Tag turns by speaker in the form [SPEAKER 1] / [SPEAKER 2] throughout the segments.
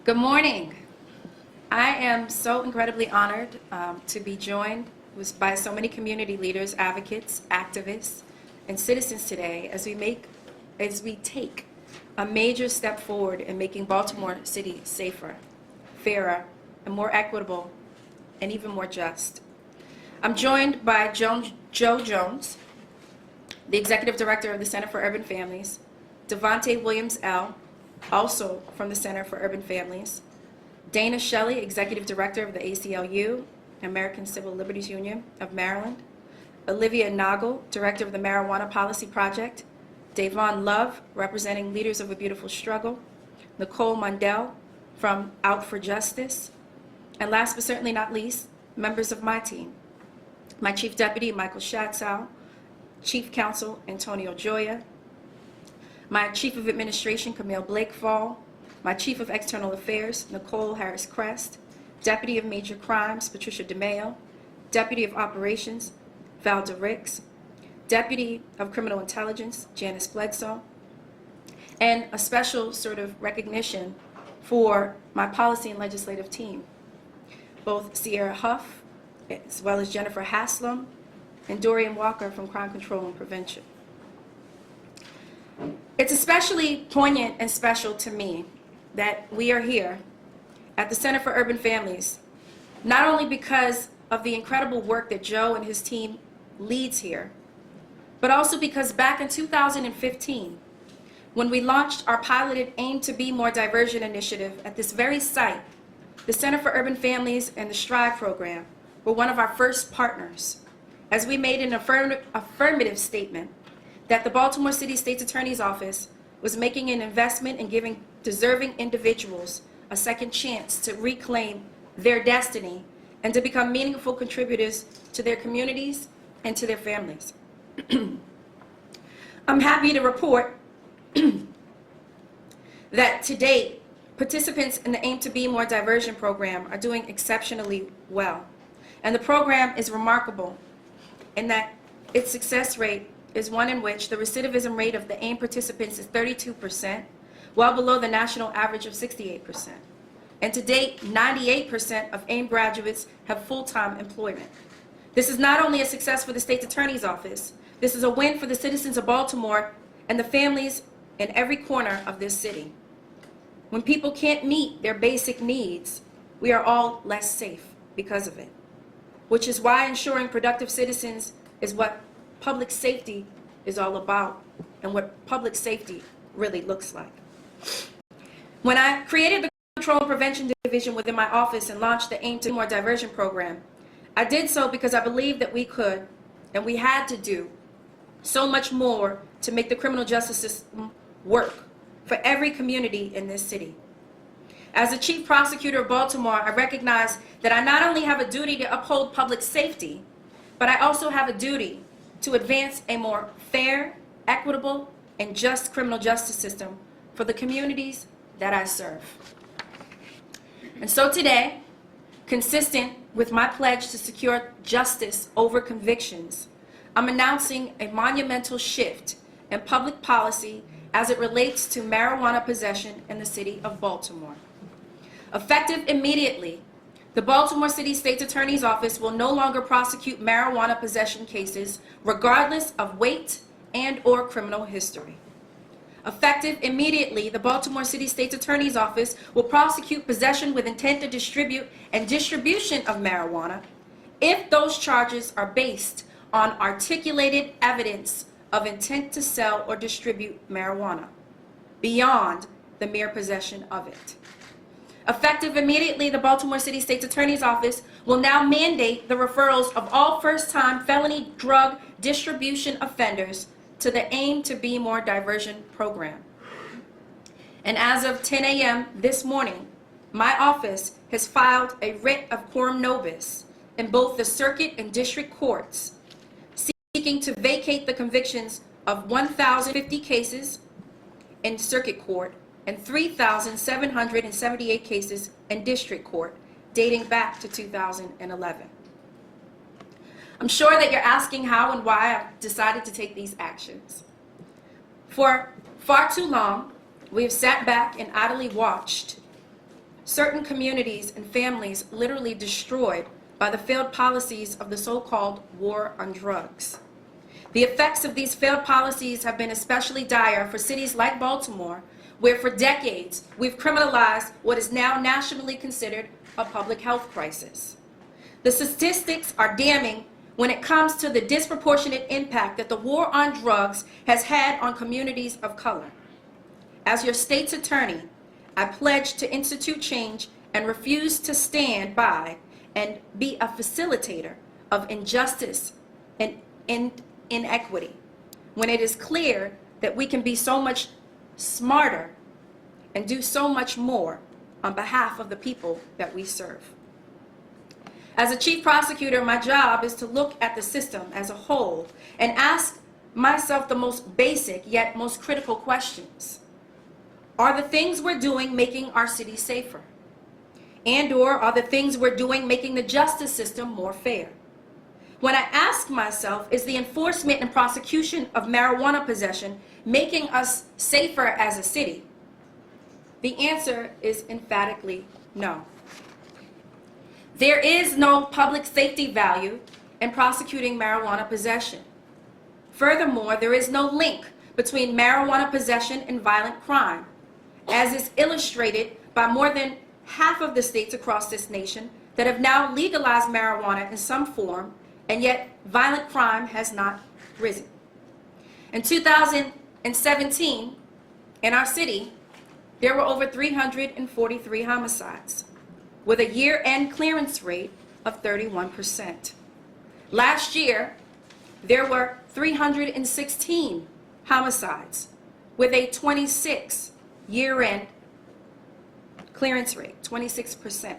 [SPEAKER 1] Good morning. I am so incredibly honored to be joined by so many community leaders, advocates, activists, and citizens today as we take a major step forward in making Baltimore City safer, fairer, and more equitable, and even more just. I'm joined by Joe Jones, the Executive Director of the Center for Urban Families, Devontae Williams-L., also from the Center for Urban Families, Dana Shelley, Executive Director of the ACLU, American Civil Liberties Union of Maryland, Olivia Nagel, Director of the Marijuana Policy Project, Davon Love, representing Leaders of a Beautiful Struggle, Nicole Mundell from Out for Justice, and last but certainly not least, members of my team, my Chief Deputy, Michael Schatzow, Chief Counsel, Antonio Joya, my Chief of Administration, Camille Blakefall, my Chief of External Affairs, Nicole Harris-Crest, Deputy of Major Crimes, Patricia DeMayo, Deputy of Operations, Val DeRicks, Deputy of Criminal Intelligence, Janice Bledsoe, and a special sort of recognition for my policy and legislative team, both Sierra Huff, as well as Jennifer Haslam, and Dorian Walker from Crime Control and Prevention. It's especially poignant and special to me that we are here at the Center for Urban Families, not only because of the incredible work that Joe and his team leads here, but also because back in 2015, when we launched our piloted Aim to Be More Diversion initiative at this very site, the Center for Urban Families and the STRIVE program were one of our first partners, as we made an affirmative statement that the Baltimore City State's Attorney's Office was making an investment in giving deserving individuals a second chance to reclaim their destiny and to become meaningful contributors to their communities and to their families. I'm happy to report that to date, participants in the Aim to Be More Diversion program are doing exceptionally well. And the program is remarkable in that its success rate is one in which the recidivism rate of the AIM participants is 32%, well below the national average of 68%. And to date, 98% of AIM graduates have full-time employment. This is not only a success for the state's attorney's office, this is a win for the citizens of Baltimore and the families in every corner of this city. When people can't meet their basic needs, we are all less safe because of it, which is why ensuring productive citizens is what public safety is all about and what public safety really looks like. When I created the Control and Prevention Division within my office and launched the Aim to Be More Diversion program, I did so because I believed that we could and we had to do so much more to make the criminal justice system work for every community in this city. As the Chief Prosecutor of Baltimore, I recognize that I not only have a duty to uphold public safety, but I also have a duty to advance a more fair, equitable, and just criminal justice system for the communities that I serve. And so today, consistent with my pledge to secure justice over convictions, I'm announcing a monumental shift in public policy as it relates to marijuana possession in the city of Baltimore. Effective immediately, the Baltimore City State's Attorney's Office will no longer prosecute marijuana possession cases regardless of weight and/or criminal history. Effective immediately, the Baltimore City State's Attorney's Office will prosecute possession with intent to distribute and distribution of marijuana if those charges are based on articulated evidence of intent to sell or distribute marijuana beyond the mere possession of it. Effective immediately, the Baltimore City State's Attorney's Office will now mandate the referrals of all first-time felony drug distribution offenders to the Aim to Be More Diversion program. And as of 10 a.m. this morning, my office has filed a writ of quorum nobis in both the circuit and district courts, seeking to vacate the convictions of 1,050 cases in circuit court and 3,778 cases in district court dating back to 2011. I'm sure that you're asking how and why I've decided to take these actions. For far too long, we have sat back and idly watched certain communities and families literally destroyed by the failed policies of the so-called war on drugs. The effects of these failed policies have been especially dire for cities like Baltimore, where for decades we've criminalized what is now nationally considered a public health crisis. The statistics are damning when it comes to the disproportionate impact that the war on drugs has had on communities of color. As your state's attorney, I pledge to institute change and refuse to stand by and be a facilitator of injustice and inequity when it is clear that we can be so much smarter and do so much more on behalf of the people that we serve. As a chief prosecutor, my job is to look at the system as a whole and ask myself the most basic yet most critical questions. Are the things we're doing making our city safer? And/or are the things we're doing making the justice system more fair? When I ask myself, is the enforcement and prosecution of marijuana possession making us safer as a city? The answer is emphatically no. There is no public safety value in prosecuting marijuana possession. Furthermore, there is no link between marijuana possession and violent crime, as is illustrated by more than half of the states across this nation that have now legalized marijuana in some form, and yet violent crime has not risen. In 2017, in our city, there were over 343 homicides, with a year-end clearance rate of 31%. Last year, there were 316 homicides, with a 26 year-end clearance rate, 26%.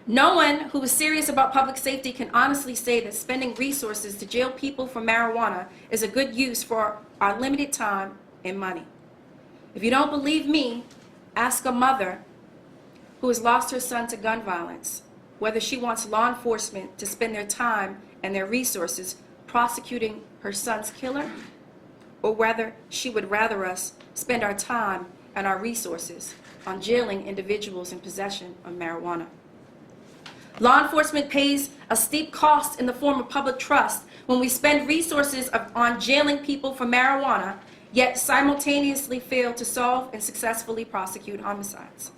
[SPEAKER 1] No one who is serious about public safety can honestly say that spending resources to jail people for marijuana is a good use for our limited time and money. If you don't believe me, ask a mother who has lost her son to gun violence whether she wants law enforcement to spend their time and their resources prosecuting her son's killer, or whether she would rather us spend our time and our resources on jailing individuals in possession of marijuana. Law enforcement pays a steep cost in the form of public trust when we spend resources on jailing people for marijuana, yet simultaneously fail to solve and successfully prosecute homicides.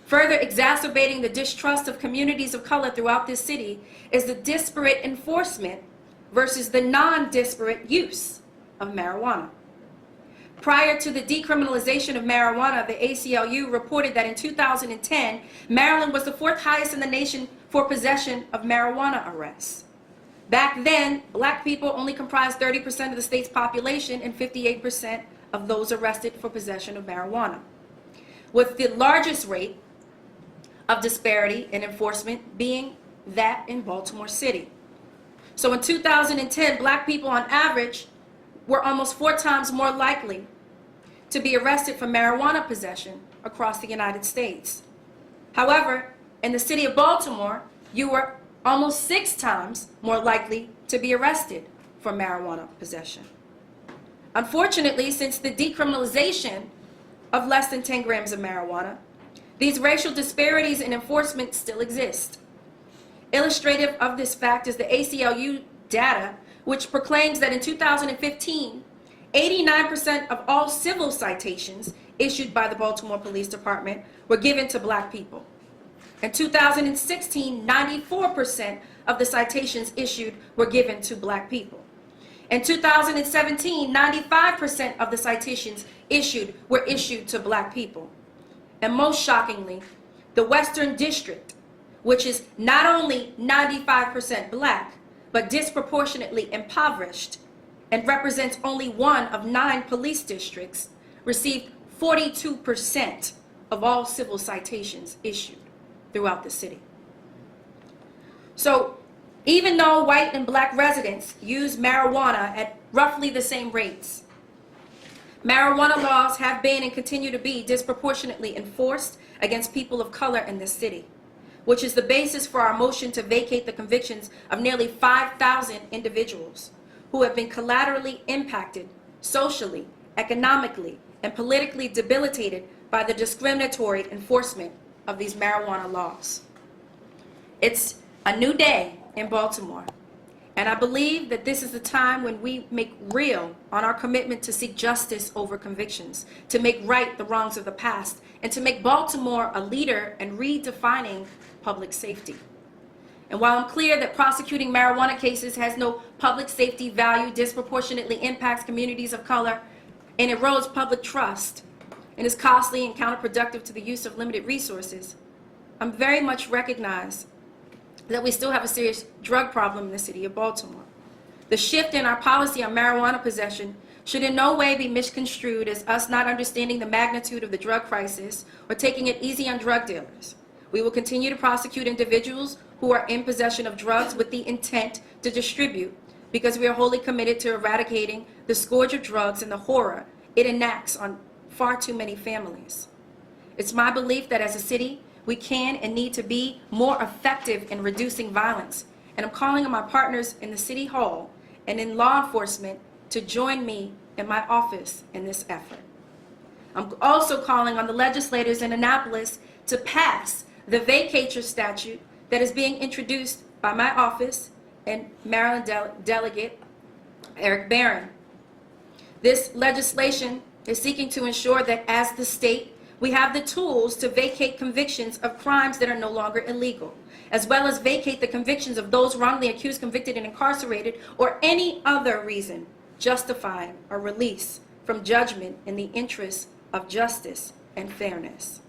[SPEAKER 1] Further exacerbating the distrust of communities of color throughout this city is the disparate enforcement versus the non-disparate use of marijuana. Prior to the decriminalization of marijuana, the ACLU reported that in 2010, Maryland was the fourth highest in the nation for possession of marijuana arrests. Back then, black people only comprised 30% of the state's population and 58% of those arrested for possession of marijuana, with the largest rate of disparity in enforcement being that in Baltimore City. So in 2010, black people on average were almost 4 times more likely to be arrested for marijuana possession across the United States. However, in the city of Baltimore, you were almost 6 times more likely to be arrested for marijuana possession. Unfortunately, since the decriminalization of less than 10 grams of marijuana, these racial disparities in enforcement still exist. Illustrative of this fact is the ACLU data, which proclaims that in 2015, 89% of all civil citations issued by the Baltimore Police Department were given to black people. In 2016, 94% of the citations issued were given to black people. In 2017, 95% of the citations issued were issued to black people. And most shockingly, the Western District, which is not only 95% black, but disproportionately impoverished and represents only one of 9 police districts, received 42% of all civil citations issued throughout the city. So even though white and black residents use marijuana at roughly the same rates, marijuana laws have been and continue to be disproportionately enforced against people of color in this city, which is the basis for our motion to vacate the convictions of nearly 5,000 individuals who have been collaterally impacted socially, economically, and politically debilitated by the discriminatory enforcement of these marijuana laws. It's a new day in Baltimore, and I believe that this is the time when we make real on our commitment to seek justice over convictions, to make right the wrongs of the past, and to make Baltimore a leader in redefining public safety. And while I'm clear that prosecuting marijuana cases has no public safety value, disproportionately impacts communities of color, and erodes public trust, and is costly and counterproductive to the use of limited resources, I'm very much recognize that we still have a serious drug problem in the city of Baltimore. The shift in our policy on marijuana possession should in no way be misconstrued as us not understanding the magnitude of the drug crisis or taking it easy on drug dealers. We will continue to prosecute individuals who are in possession of drugs with the intent to distribute, because we are wholly committed to eradicating the scourge of drugs and the horror it enacts on far too many families. It's my belief that as a city, we can and need to be more effective in reducing violence, and I'm calling on my partners in the City Hall and in law enforcement to join me in my office in this effort. I'm also calling on the legislators in Annapolis to pass the vacatur statute that is being introduced by my office and Maryland Delegate Eric Barron. This legislation is seeking to ensure that as the state, we have the tools to vacate convictions of crimes that are no longer illegal, as well as vacate the convictions of those wrongly accused, convicted, and incarcerated, or any other reason justifying a release from judgment in the interests of justice and fairness.